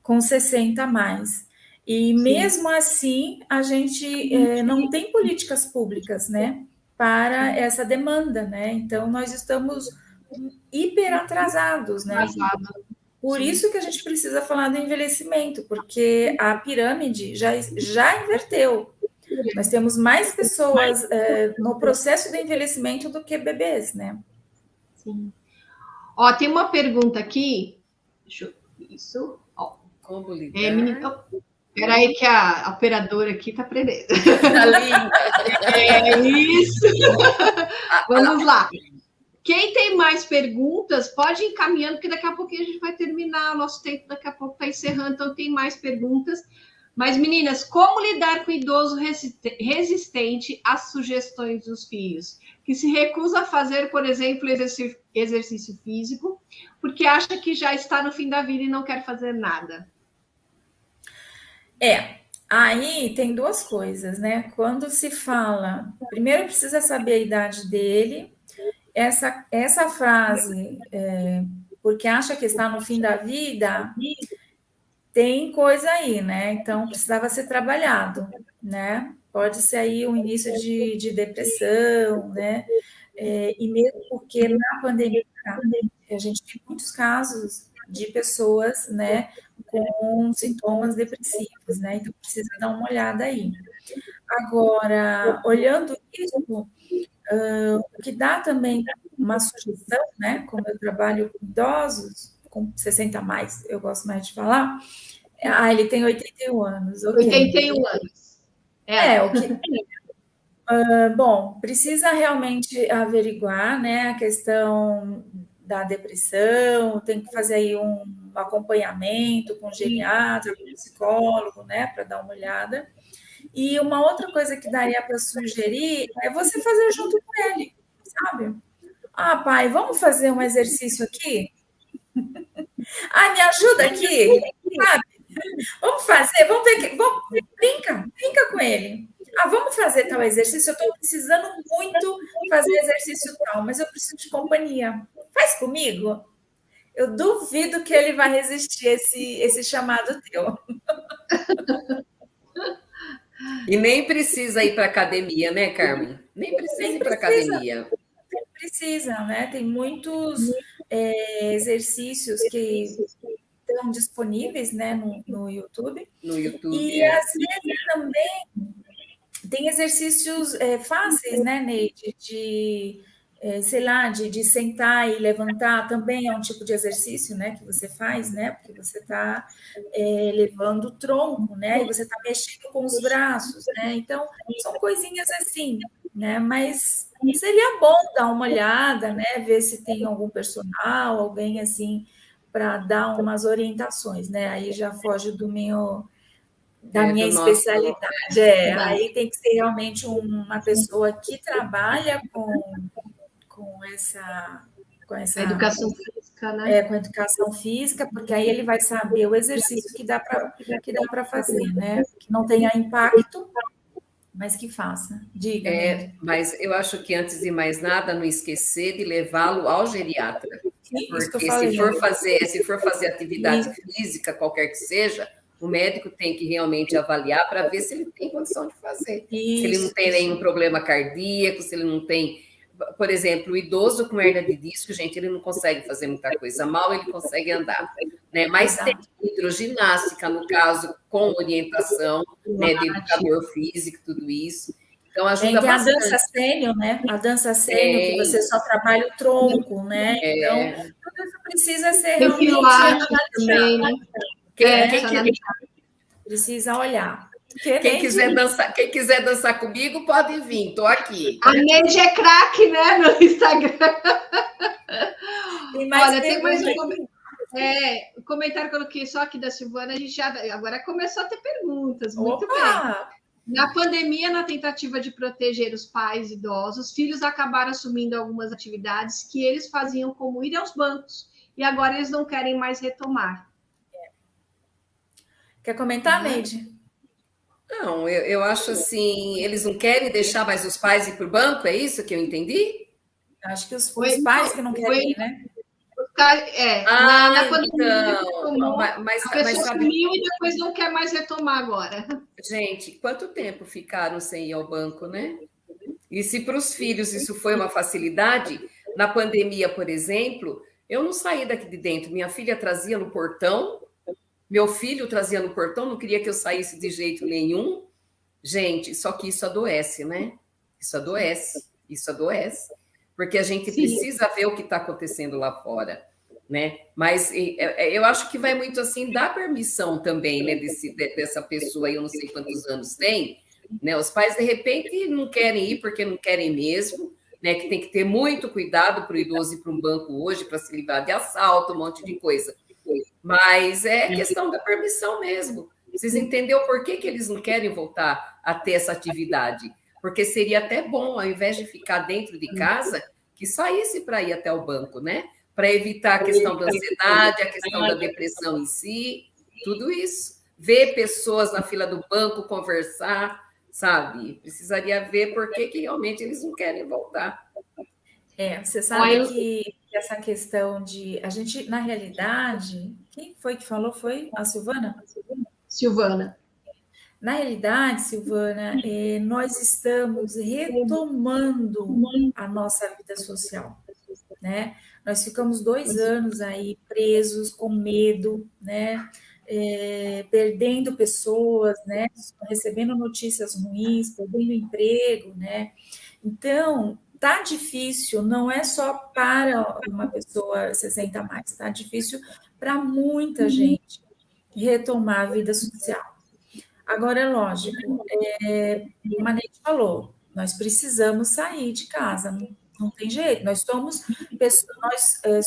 com 60 a mais. E mesmo assim, a gente não tem políticas públicas, né? Para essa demanda, né? Então, nós estamos hiper atrasados, né? Por isso que a gente precisa falar do envelhecimento, porque a pirâmide já inverteu. Nós temos mais pessoas no processo de envelhecimento do que bebês, né? Sim. Ó, tem uma pergunta aqui. Deixa eu... Isso. Ó. Como lidar? Espera aí que a operadora aqui está prendendo. Tá linda. É isso. Vamos lá. Quem tem mais perguntas, pode ir encaminhando, porque daqui a pouquinho a gente vai terminar. O nosso tempo daqui a pouco está encerrando, então tem mais perguntas. Mas, meninas, como lidar com o idoso resistente às sugestões dos filhos? Que se recusa a fazer, por exemplo, exercício físico, porque acha que já está no fim da vida e não quer fazer nada. Aí tem duas coisas, né? Quando se fala, primeiro precisa saber a idade dele. Essa frase, porque acha que está no fim da vida, tem coisa aí, né? Então precisava ser trabalhado, né? Pode ser aí um início de depressão, né? E mesmo porque na pandemia a gente tem muitos casos de pessoas, né, com sintomas depressivos, né? Então precisa dar uma olhada aí. Agora, olhando isso, o que dá também uma sugestão, né? Como eu trabalho com idosos, com 60 a mais, eu gosto mais de falar. Ele tem 81 anos. Okay. 81 anos. O que. Bom, precisa realmente averiguar, né, a questão da depressão, tem que fazer aí um acompanhamento com geriatra, com psicólogo, né, para dar uma olhada. E uma outra coisa que daria para sugerir é você fazer junto com ele, sabe? Ah, pai, vamos fazer um exercício aqui? Ah, me ajuda aqui, sabe? Vamos fazer, vamos ver, brinca com ele. Ah, vamos fazer tal exercício, eu estou precisando muito fazer exercício tal, mas eu preciso de companhia. Faz comigo? Eu duvido que ele vai resistir esse chamado teu. E nem precisa ir para academia, né, Carmen? Nem precisa ir para academia. Precisa, né? Tem muitos exercícios que estão disponíveis, né, no YouTube. No YouTube. E às vezes também tem exercícios fáceis, né, Neide, sei lá, de sentar e levantar, também é um tipo de exercício, né, que você faz, né, porque você está levando o tronco, né, e você está mexendo com os braços, né, então são coisinhas assim, né, mas seria bom dar uma olhada, né, ver se tem algum personal, alguém assim, para dar umas orientações, né, aí já foge da minha especialidade. Aí tem que ser realmente uma pessoa que trabalha com essa educação física, né? Com a educação física, porque aí ele vai saber o exercício que dá para fazer, né? Que não tenha impacto, mas que faça. Diga. Mas eu acho que antes de mais nada, não esquecer de levá-lo ao geriatra. Porque se for fazer atividade física, qualquer que seja, o médico tem que realmente avaliar para ver se ele tem condição de fazer. Se ele não tem nenhum problema cardíaco, se ele não tem... Por exemplo, o idoso com hernia de disco, gente, ele não consegue fazer muita coisa. Mal ele consegue andar, né? Mas tem hidroginástica, no caso, com orientação, né, de educador físico, tudo isso. Então, ajuda bastante. Tem a dança sênior, né? A dança sênior, que você só trabalha o tronco, né? Então, tudo isso precisa ser realmente analisado. Precisa olhar. Quem quiser dançar comigo, pode vir, estou aqui. A Neide é craque, né, no Instagram. Olha, tem mais um comentário que eu coloquei só aqui da Silvana, a gente já agora começou a ter perguntas. Muito bem. Na pandemia, na tentativa de proteger os pais idosos, filhos acabaram assumindo algumas atividades que eles faziam, como ir aos bancos, e agora eles não querem mais retomar. Quer comentar, Neide? Não, eu acho assim, eles não querem deixar mais os pais ir para o banco, é isso que eu entendi? Acho que os pais que não querem ir, né? Na pandemia, então, a pessoa sumiu e depois não quer mais retomar agora. Gente, quanto tempo ficaram sem ir ao banco, né? E se para os filhos isso foi uma facilidade, na pandemia, por exemplo, eu não saí daqui de dentro, minha filha trazia no portão, meu filho trazia no portão, não queria que eu saísse de jeito nenhum. Gente, só que isso adoece, né? Isso adoece. Porque a gente precisa ver o que está acontecendo lá fora, né? Mas eu acho que vai muito assim, dar permissão também, né? Dessa pessoa aí, eu não sei quantos anos tem, né? Os pais, de repente, não querem ir porque não querem mesmo, né? Que tem que ter muito cuidado para o idoso ir para um banco hoje, para se livrar de assalto, um monte de coisa. Mas é questão da permissão mesmo. Vocês entenderam por que eles não querem voltar a ter essa atividade? Porque seria até bom, ao invés de ficar dentro de casa, que saísse para ir até o banco, né? Para evitar a questão da ansiedade, a questão da depressão em si, tudo isso. Ver pessoas na fila do banco, conversar, sabe? Precisaria ver por que realmente eles não querem voltar. Você sabe que essa questão de... A gente, na realidade... Quem foi que falou? Foi a Silvana? Silvana. Na realidade, Silvana, nós estamos retomando a nossa vida social, né? Nós ficamos 2 anos aí presos, com medo, né? Perdendo pessoas, né? Recebendo notícias ruins, perdendo emprego, né? Então, tá difícil, não é só para uma pessoa 60 a mais, tá difícil para muita gente retomar a vida social. Agora, é lógico, como a Neide falou, nós precisamos sair de casa, não tem jeito, nós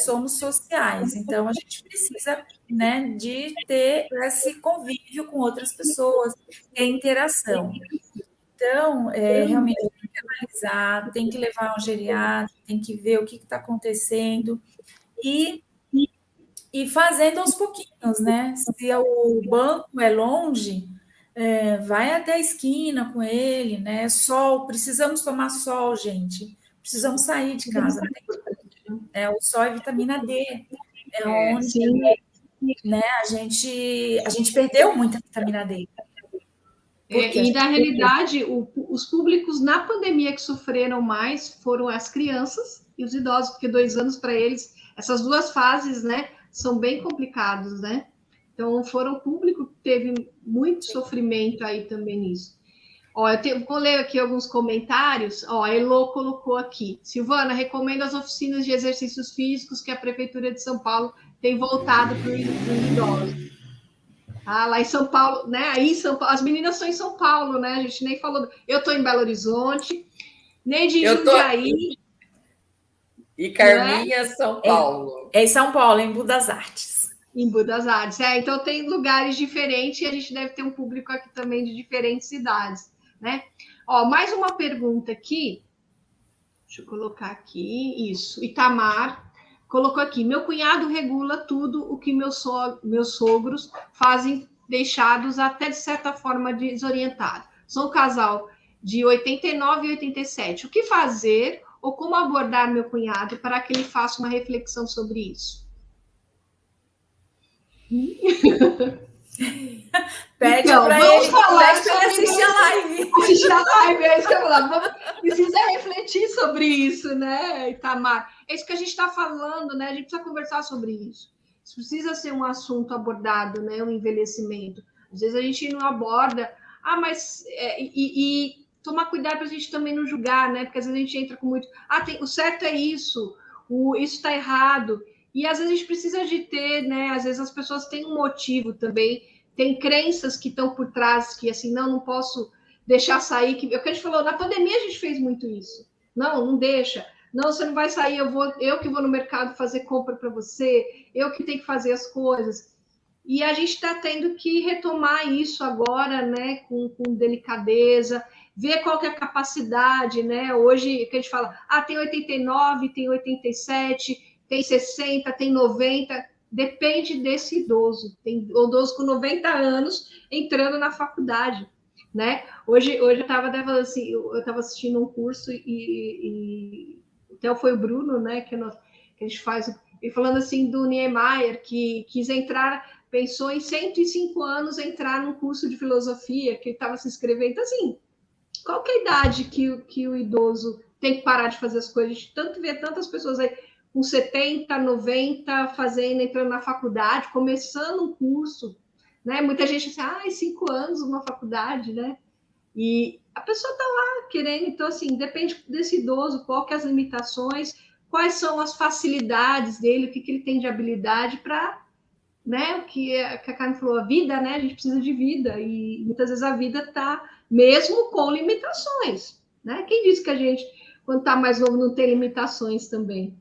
somos sociais, então a gente precisa, né, de ter esse convívio com outras pessoas, ter interação. Então, realmente tem que analisar, tem que levar um geriatra, tem que ver o que está acontecendo e fazendo aos pouquinhos, né? Se o banco é longe, vai até a esquina com ele, né? Sol, precisamos tomar sol, gente. Precisamos sair de casa. O sol é vitamina D. É onde né, a gente perdeu muita vitamina D. E, na realidade, os públicos na pandemia que sofreram mais foram as crianças e os idosos, porque 2 anos para eles, essas 2 fases, né, são bem complicados, né? Então, foram o público que teve muito sofrimento aí também nisso. Ó, vou ler aqui alguns comentários. Ó, a Elô colocou aqui. Silvana, recomendo as oficinas de exercícios físicos que a Prefeitura de São Paulo tem voltado para os idosos. Lá em São Paulo, né? Aí São Paulo, as meninas estão em São Paulo, né? A gente nem falou. Eu estou em Belo Horizonte, Neide em Jundiaí. E Carminha, né? São Paulo. É em São Paulo, em Budas das Artes. Em Budas das Artes. Então tem lugares diferentes e a gente deve ter um público aqui também de diferentes cidades, né? Ó, mais uma pergunta aqui. Deixa eu colocar aqui. Isso. Itamar colocou aqui, meu cunhado regula tudo o que meus sogros fazem, deixados até de certa forma desorientados. Sou um casal de 89 e 87. O que fazer ou como abordar meu cunhado para que ele faça uma reflexão sobre isso? Pede então, para ele, pede para ele assistir a live. Assistir a live, é isso que eu falava. Precisa refletir sobre isso, né, Itamar? É isso que a gente está falando, né? A gente precisa conversar sobre isso. Isso precisa ser um assunto abordado, né? O envelhecimento. Às vezes a gente não aborda, mas e tomar cuidado para a gente também não julgar, né? Porque às vezes a gente entra com muito, o certo é isso, isso está errado. E às vezes a gente precisa de ter, né? Às vezes as pessoas têm um motivo também, tem crenças que estão por trás, que assim, não posso deixar sair. O que a gente falou, na pandemia a gente fez muito isso. Não deixa. Não, você não vai sair, eu que vou no mercado fazer compra para você, eu que tenho que fazer as coisas. E a gente está tendo que retomar isso agora, né? Com delicadeza, ver qual que é a capacidade, né? Hoje, que a gente fala, tem 89, tem 87... tem 60, tem 90, depende desse idoso. Tem idoso com 90 anos entrando na faculdade, né? Hoje eu estava assim, eu estava assistindo um curso e então foi o Bruno, né, que a gente faz, e falando assim do Niemeyer, que quis entrar, pensou em 105 anos entrar num curso de filosofia, que ele estava se inscrevendo. Então, assim, qual que é a idade que o idoso tem que parar de fazer as coisas? A gente tanto vê tantas pessoas aí com 70, 90, entrando na faculdade, começando um curso, né? Muita gente assim, 5 anos numa faculdade, né? E a pessoa está lá querendo, então, assim, depende desse idoso, qual que é as limitações, quais são as facilidades dele, o que ele tem de habilidade para, né? O que a Carmen falou, a vida, né? A gente precisa de vida, e muitas vezes a vida está mesmo com limitações, né? Quem disse que a gente, quando está mais novo, não tem limitações também?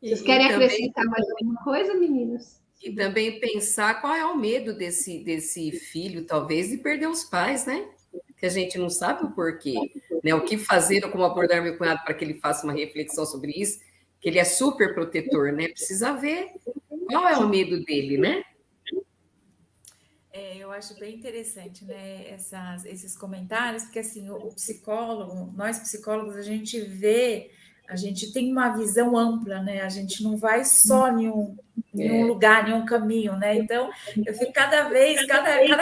Vocês querem acrescentar mais alguma coisa, meninas? E também pensar qual é o medo desse filho, talvez, de perder os pais, né? Que a gente não sabe o porquê, né? O que fazer ou como abordar meu cunhado para que ele faça uma reflexão sobre isso, que ele é super protetor, né? Precisa ver qual é o medo dele, né? Eu acho bem interessante, né, esses comentários, porque assim, o psicólogo, nós psicólogos, a gente tem uma visão ampla, né? A gente não vai só em um lugar, em um caminho, né? Então, eu fico cada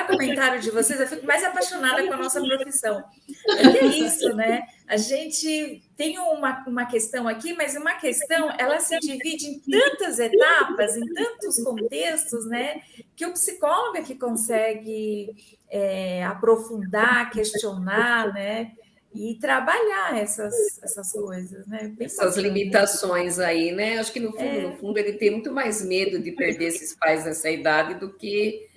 comentário de vocês, eu fico mais apaixonada com a nossa profissão. É isso, né? A gente tem uma questão aqui, mas uma questão, ela se divide em tantas etapas, em tantos contextos, né? Que o psicólogo é que consegue aprofundar, questionar, né? E trabalhar essas coisas, né? Essas limitações aí, né? Acho que no fundo, ele tem muito mais medo de perder esses pais nessa idade do que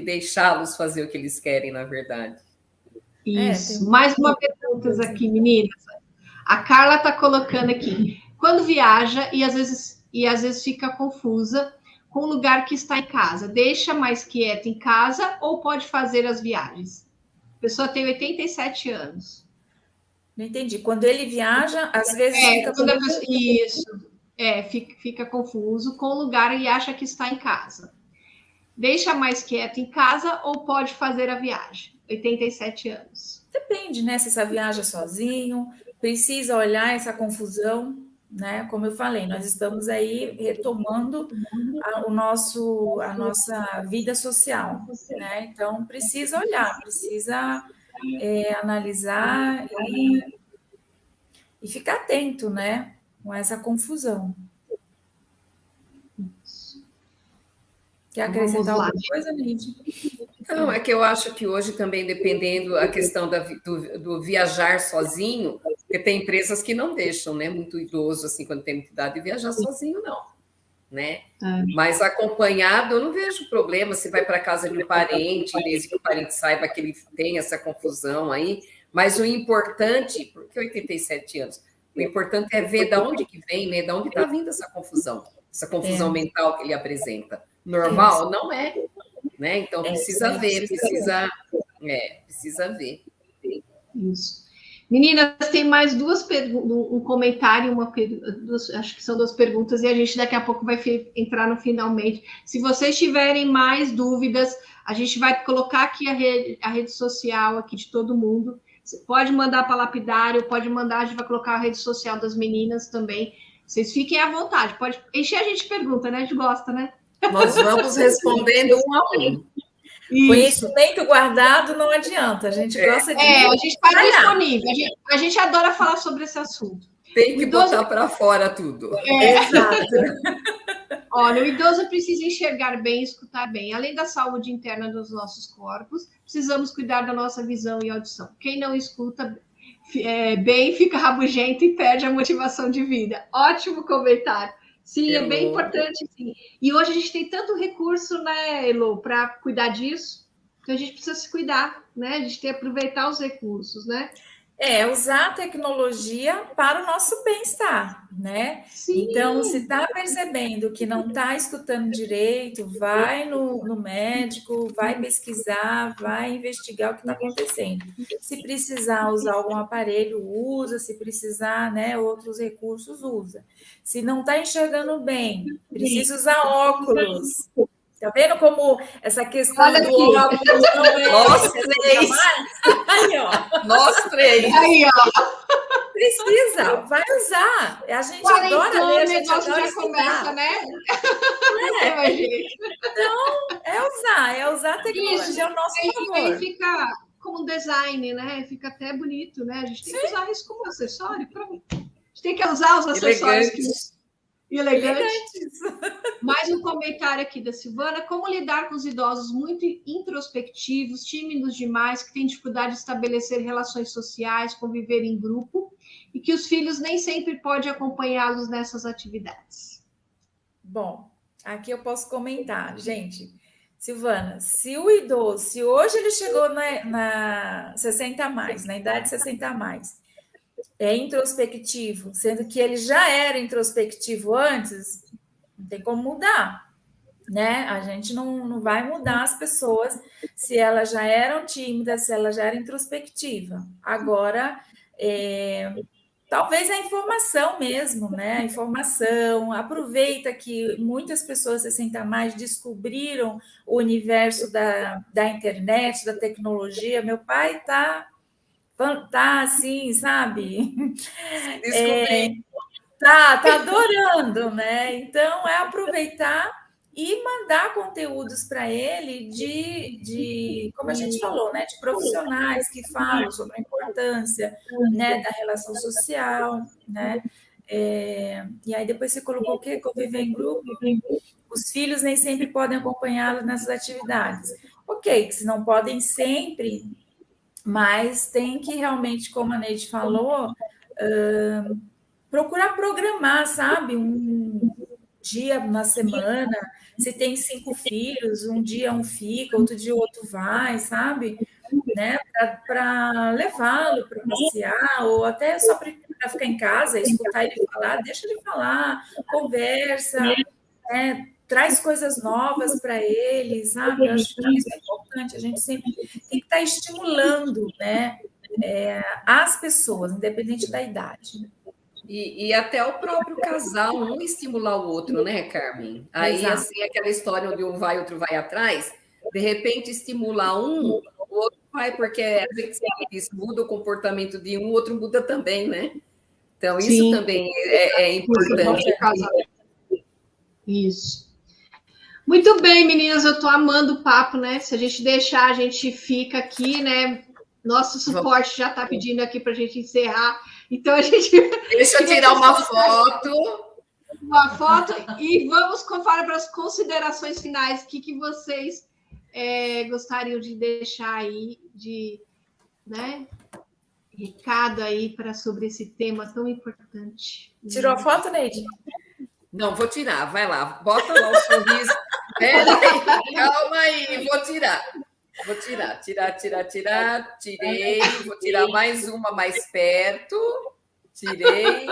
deixá-los fazer o que eles querem, na verdade. Isso. Mais uma pergunta aqui, meninas. A Carla está colocando aqui. Quando viaja e às vezes fica confusa com o lugar que está em casa, deixa mais quieto em casa ou pode fazer as viagens? A pessoa tem 87 anos. Não entendi. Quando ele viaja, às vezes fica... Fica confuso com o lugar e acha que está em casa. Deixa mais quieto em casa ou pode fazer a viagem? 87 anos. Depende, né? Se essa viaja sozinho, precisa olhar essa confusão, né? Como eu falei, nós estamos aí retomando a nossa vida social, né? Então, precisa olhar, precisa analisar e ficar atento, né? Com essa confusão. Quer acrescentar alguma coisa, Neide? Não, é que eu acho que hoje também, dependendo a questão do viajar sozinho, porque tem empresas que não deixam, né? Muito idoso, assim, quando tem muita idade, de viajar sozinho, não. Né? Mas acompanhado, eu não vejo problema se vai para casa de um parente, desde que o parente saiba que ele tem essa confusão aí. Mas o importante, porque 87 anos, o importante é ver de onde que vem, né? De onde está vindo essa confusão mental que ele apresenta. Normal? Não é. Né? Então, precisa ver, precisa ver. Isso. Meninas, tem mais duas perguntas, um comentário, acho que são duas perguntas, e a gente daqui a pouco vai entrar no finalmente. Se vocês tiverem mais dúvidas, a gente vai colocar aqui a rede social aqui de todo mundo. Você pode mandar para Lapidário, pode mandar, a gente vai colocar a rede social das meninas também. Vocês fiquem à vontade, pode encher a gente de pergunta, né? A gente gosta, né? Nós vamos respondendo um a um. Isso. Conhecimento guardado não adianta, a gente gosta de... a gente está disponível, a gente adora falar sobre esse assunto. Tem que botar para fora tudo. Exato. Olha, o idoso precisa enxergar bem e escutar bem. Além da saúde interna dos nossos corpos, precisamos cuidar da nossa visão e audição. Quem não escuta bem fica rabugento e perde a motivação de vida. Ótimo comentário. Sim, é bem importante, sim. E hoje a gente tem tanto recurso, né, Elo, para cuidar disso, que a gente precisa se cuidar, né? A gente tem que aproveitar os recursos, né? Usar a tecnologia para o nosso bem-estar, né? Sim. Então, se está percebendo que não está escutando direito, vai no médico, vai pesquisar, vai investigar o que está acontecendo. Se precisar usar algum aparelho, usa. Se precisar, né, outros recursos, usa. Se não está enxergando bem, precisa usar óculos. Tá vendo como essa questão do óculos não é... Nós três. Aí, ó. Nós três. Aí, ó. Precisa, vai usar. A gente adora ler, a gente negócio adora já começa, né? Então, é usar a tecnologia ao nosso favor. Aí fica como um design, né? Fica até bonito, né? A gente tem que usar isso como acessório. Pronto. A gente tem que usar os acessórios elegantes. Mais um comentário aqui da Silvana. Como lidar com os idosos muito introspectivos, tímidos demais, que têm dificuldade de estabelecer relações sociais, conviver em grupo, e que os filhos nem sempre podem acompanhá-los nessas atividades? Bom, aqui eu posso comentar. Gente, Silvana, se o idoso, se hoje ele chegou na 60 a mais, na idade 60 a mais, é introspectivo, sendo que ele já era introspectivo antes, não tem como mudar, né? A gente não vai mudar as pessoas se elas já eram tímidas, se ela já era introspectiva. Agora, talvez a informação mesmo, né? A informação, aproveita que muitas pessoas 60 a mais descobriram o universo da internet, da tecnologia. Meu pai está assim, sabe? Tá adorando, né? Então, aproveitar e mandar conteúdos para ele de, como a gente falou, né? De profissionais que falam sobre a importância, né? Da relação social, né? E aí depois você colocou o quê? Conviver em grupo. Os filhos nem sempre podem acompanhá-lo nessas atividades. Ok, que se não podem sempre... Mas tem que realmente, como a Neide falou, procurar programar, sabe? Um dia na semana, se tem 5 filhos, um dia um fica, outro dia o outro vai, sabe? Né? Para levá-lo para passear, ou até só para ficar em casa, escutar ele falar, deixa ele falar, conversa, né? traz coisas novas para eles, sabe? Eu acho que isso é importante, a gente sempre tem que estar estimulando, né, as pessoas, independente da idade. E até o próprio casal, um estimular o outro, né, Carmen? Aí, Exato. assim, aquela história onde um vai, outro vai atrás, de repente estimula um, o outro vai, porque a gente sempre diz, muda o comportamento de um, o outro muda também, né? Então, isso Sim. também é importante. Isso. Muito bem, meninas, eu estou amando o papo, né? Se a gente deixar, a gente fica aqui, né? Nosso suporte já está pedindo aqui para a gente encerrar. Então, a gente... Deixa eu tirar uma foto. Uma foto e vamos para as considerações finais. O que vocês gostariam de deixar aí de, né, recado aí sobre esse tema tão importante? Tirou a foto, Neide? Não, vou tirar, vai lá, bota lá o sorriso. Peraí, calma aí, vou tirar. Vou tirar, tirei, vou tirar mais uma mais perto, tirei.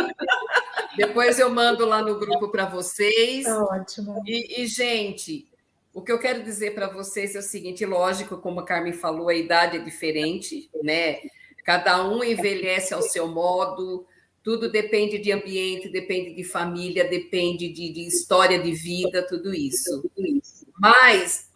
Depois eu mando lá no grupo para vocês. Tá ótimo. E, gente, o que eu quero dizer para vocês é o seguinte, lógico, como a Carmen falou, a idade é diferente, né? Cada um envelhece ao seu modo, tudo depende de ambiente, depende de família, depende de história de vida, tudo isso. Mas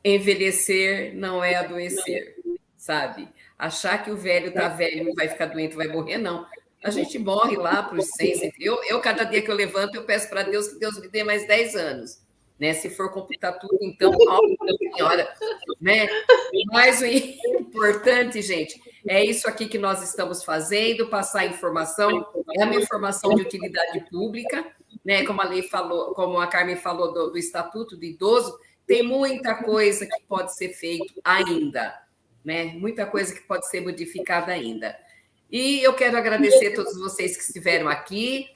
envelhecer não é adoecer, sabe? Achar que o velho está velho, vai ficar doente, vai morrer, não. A gente morre lá para os 100. Eu, cada dia que eu levanto, eu peço para Deus que Deus me dê mais 10 anos. Né? Se for computar tudo, então, Nossa Senhora. Né? Mas o importante, gente, é isso aqui que nós estamos fazendo, passar informação, é uma informação de utilidade pública, né? Como a lei falou, como a Carmen falou do Estatuto do Idoso, tem muita coisa que pode ser feito ainda, né? Muita coisa que pode ser modificada ainda. E eu quero agradecer a todos vocês que estiveram aqui,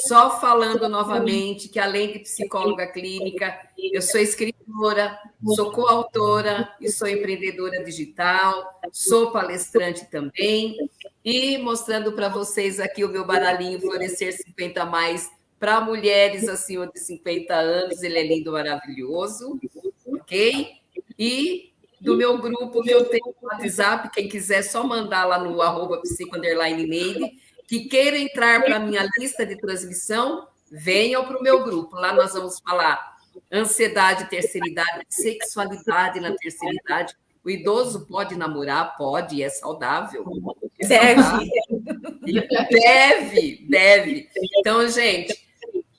só falando novamente que, além de psicóloga clínica, eu sou escritora, sou coautora e sou empreendedora digital, sou palestrante também, e mostrando para vocês aqui o meu baralhinho Florescer 50 Mais para mulheres acima de 50 anos, ele é lindo, maravilhoso, ok? E do meu grupo que eu tenho no WhatsApp, quem quiser só mandar lá no @psico_neide, que queira entrar para a minha lista de transmissão, venham para o meu grupo. Lá nós vamos falar ansiedade, terceira idade, sexualidade na terceira idade. O idoso pode namorar? Pode, é saudável. É saudável. Deve. Então, gente,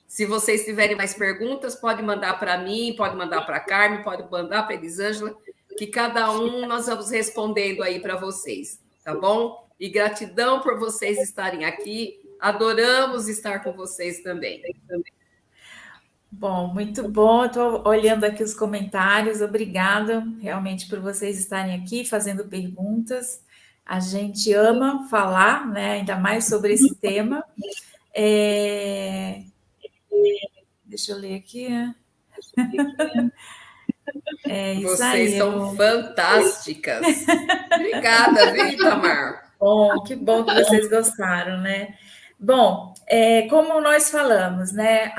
se vocês tiverem mais perguntas, pode mandar para mim, pode mandar para a Carmen, pode mandar para a Elisângela, que cada um nós vamos respondendo aí para vocês, tá bom? E gratidão por vocês estarem aqui, adoramos estar com vocês também. Bom, muito bom, estou olhando aqui os comentários, obrigada realmente por vocês estarem aqui fazendo perguntas, a gente ama falar, né, ainda mais sobre esse tema. Deixa eu ler aqui. Vocês aí, são fantásticas. Obrigada, viu, Itamar? Bom, que bom que vocês gostaram, né? Bom, como nós falamos, né?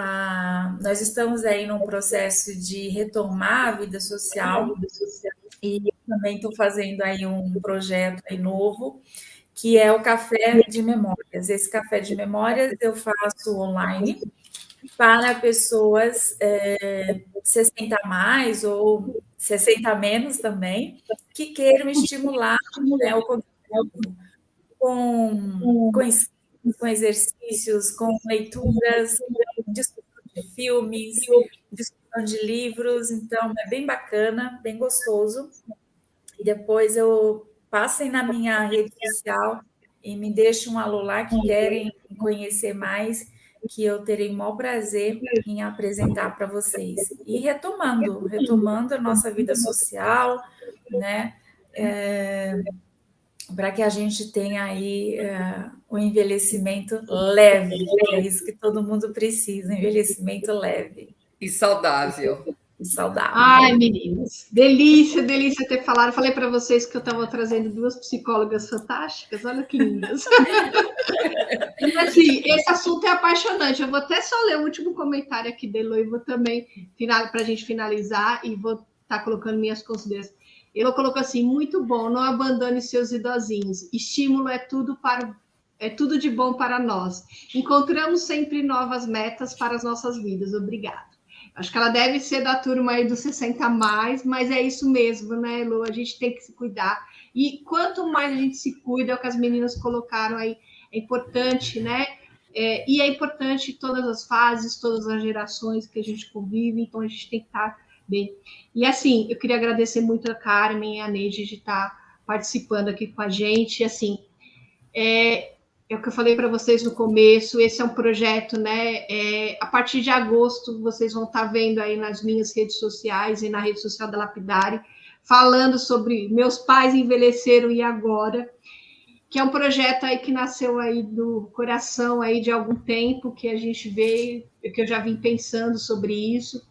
Nós estamos aí num processo de retomar a vida social e também estou fazendo aí um projeto aí novo, que é o Café de Memórias. Esse Café de Memórias eu faço online para pessoas 60 a mais ou 60 a menos também, que queiram estimular, né, o conteúdo com exercícios, com leituras, discussão de filmes, discussão de livros, então é bem bacana, bem gostoso. E depois passem na minha rede social e me deixem um alô lá que querem conhecer mais, que eu terei o maior prazer em apresentar para vocês. E retomando a nossa vida social, né? Para que a gente tenha aí um envelhecimento leve, que é isso que todo mundo precisa, um envelhecimento leve. E saudável. e saudável. Ai, meninas, delícia, delícia ter falado. Falei para vocês que eu estava trazendo 2 psicólogas fantásticas, olha que lindas. E assim, esse assunto é apaixonante. Eu vou até só ler o último comentário aqui da Elo e vou também, para a gente finalizar, e vou estar colocando minhas considerações. Elo colocou assim: muito bom, não abandone seus idosinhos. Estímulo é tudo de bom para nós. Encontramos sempre novas metas para as nossas vidas. Obrigado. Acho que ela deve ser da turma aí dos 60 mais, mas é isso mesmo, né, Elo? A gente tem que se cuidar. E quanto mais a gente se cuida, é o que as meninas colocaram aí, é importante, né? E é importante todas as fases, todas as gerações que a gente convive, então a gente tem que estar bem. E assim, eu queria agradecer muito a Carmen e a Neide de estar participando aqui com a gente. Assim, é o que eu falei para vocês no começo, esse é um projeto, né? A partir de agosto, vocês vão estar vendo aí nas minhas redes sociais e na rede social da Lapidare, falando sobre Meus Pais Envelheceram e Agora, que é um projeto aí que nasceu aí do coração aí de algum tempo, que a gente veio, que eu já vim pensando sobre isso.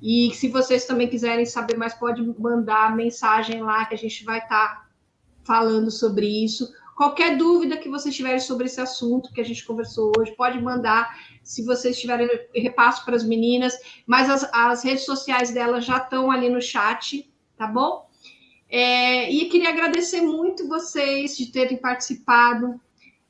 E se vocês também quiserem saber mais, pode mandar mensagem lá, que a gente vai estar falando sobre isso. Qualquer dúvida que vocês tiverem sobre esse assunto que a gente conversou hoje, pode mandar. Se vocês tiverem, repasso para as meninas, mas as redes sociais delas já estão ali no chat, tá bom? E queria agradecer muito vocês de terem participado.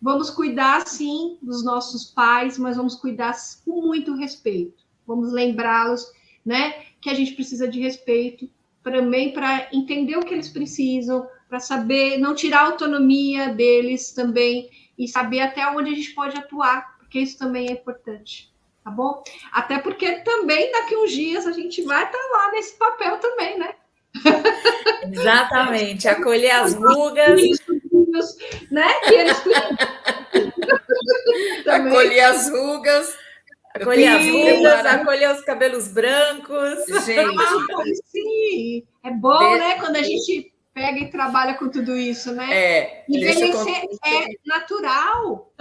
Vamos cuidar, sim, dos nossos pais, mas vamos cuidar com muito respeito. Vamos lembrá-los, né, que a gente precisa de respeito também para entender o que eles precisam, para saber, não tirar a autonomia deles também e saber até onde a gente pode atuar, porque isso também é importante, tá bom? Até porque também daqui uns dias a gente vai estar lá nesse papel também, né? Exatamente, acolher as rugas. Né? Que eles acolher as rugas. Acolher as rugas, acolher os cabelos brancos. Gente. Sim, é bom, né? Quando a gente pega e trabalha com tudo isso, né? Envelhecer é natural.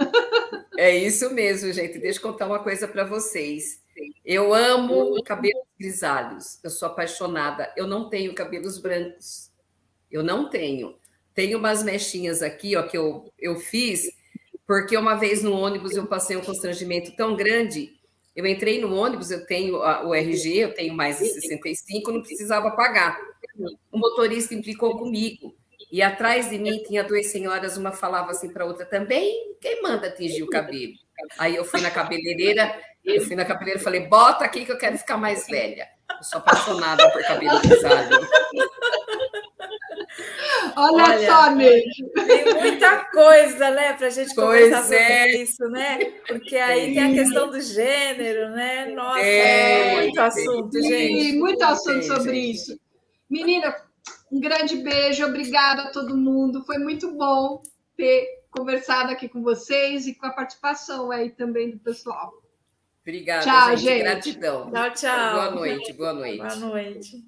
É isso mesmo, gente. Deixa eu contar uma coisa para vocês. Eu amo cabelos grisalhos. Eu sou apaixonada. Eu não tenho cabelos brancos. Eu não tenho. Tenho umas mechinhas aqui, ó, que eu fiz, porque uma vez no ônibus eu passei um constrangimento tão grande. Eu entrei no ônibus, eu tenho o RG, eu tenho mais de 65, não precisava pagar. O motorista implicou comigo. E atrás de mim tinha 2 senhoras, uma falava assim para a outra também, quem manda tingir o cabelo? Aí eu fui na cabeleireira e falei, bota aqui que eu quero ficar mais velha. Eu sou apaixonada por cabelo grisalho. Olha só, Neide. Tem muita coisa, né, para a gente conversar sobre isso, né? Porque aí tem a questão do gênero, né? Nossa, muito assunto, gente. Muito assunto sobre isso. Menina, um grande beijo, obrigada a todo mundo. Foi muito bom ter conversado aqui com vocês e com a participação aí também do pessoal. Obrigada, tchau, gente. Gratidão. Tchau, tchau. Boa noite, boa noite. Boa noite.